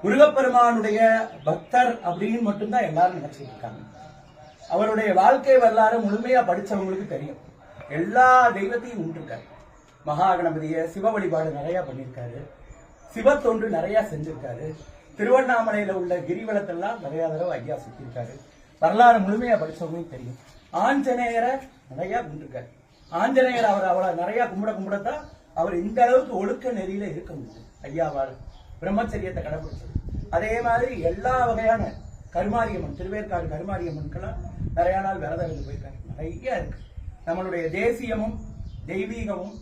முருகப்பெருமானுடைய பக்தர் அப்படின்னு மட்டும்தான் எல்லாரும் நினைச்சிட்டு இருக்காங்க. அவருடைய வாழ்க்கை வரலாறு முழுமையா படிச்சவங்களுக்கு தெரியும். எல்லா தெய்வத்தையும் உண்டிருக்காரு. மகா கணபதிய சிவ வழிபாடு நிறைய பண்ணியிருக்காரு. சிவ தொண்டு நிறைய செஞ்சிருக்காரு. திருவண்ணாமலையில உள்ள கிரிவலத்தெல்லாம் நிறைய தடவை ஐயா சுத்திருக்காரு. வரலாறு முழுமையா படிச்சவங்களுக்கு தெரியும். ஆஞ்சநேயரை நிறைய கும்பிட்டுருக்காரு. ஆஞ்சநேயர் அவர் அவளை நிறைய கும்பிடத்தான் அவர் இந்த அளவுக்கு ஒழுக்க நெறியில இருக்க முடியும். ஐயாவால் பிரம்மச்சரியத்தை கடைபிடிச்சது. அதே மாதிரி எல்லா வகையான கருமாரியம்மன், திருவேற்காடு கருமாரியம்மனுக்கெல்லாம் நிறைய நாள் விரதம் இருந்து போயிருக்காங்க. நிறைய இருக்கு. நம்மளுடைய தேசியமும் தெய்வீகமும்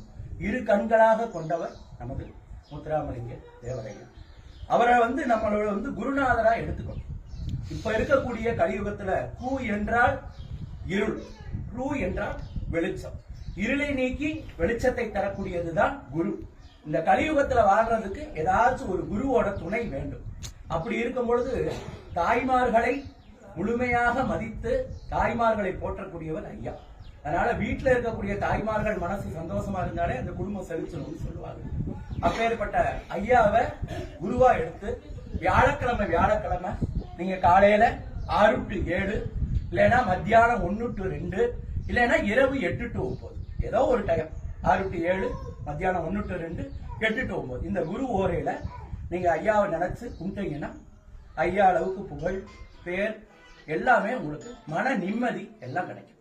இரு கண்களாக கொண்டவர் நமது முத்துராமலிங்க தேவரையா. அவரை நம்மளோட குருநாதரா எடுத்துக்கணும். இப்ப இருக்கக்கூடிய கலியுகத்துல கு என்றால் இருள், ரு என்றால் வெளிச்சம். இருளை நீக்கி வெளிச்சத்தை தரக்கூடியதுதான் குரு. இந்த கலியுகத்துல வாழ்றதுக்கு ஏதாச்சும் ஒரு குருவோட துணை வேண்டும். அப்படி இருக்கும் பொழுது தாய்மார்களை முழுமையாக மதித்து தாய்மார்களை போற்றக்கூடியவர் ஐயா. அதனால வீட்டுல இருக்கக்கூடிய தாய்மார்கள் மனசு சந்தோஷமா இருந்தாலே அந்த குடும்பம் செழிச்சிடும் சொல்லுவாங்க. அப்பேற்பட்ட ஐயாவை குருவா எடுத்து வியாழக்கிழமை நீங்க காலையில 6 to 7, இல்லைன்னா மத்தியானம் 1 to 2, இல்லைன்னா இரவு 8 to 9, ஏதோ ஒரு டைம் 6 to 7, மத்தியானம் 1 to 2, 8 to 9 இந்த குரு ஓரையில நீங்க ஐயாவை நினைச்சு கும்பிட்டீங்கன்னா ஐயா அளவுக்கு புகழ், பேர் எல்லாமே உங்களுக்கு மன நிம்மதி எல்லாம் கிடைக்கும்.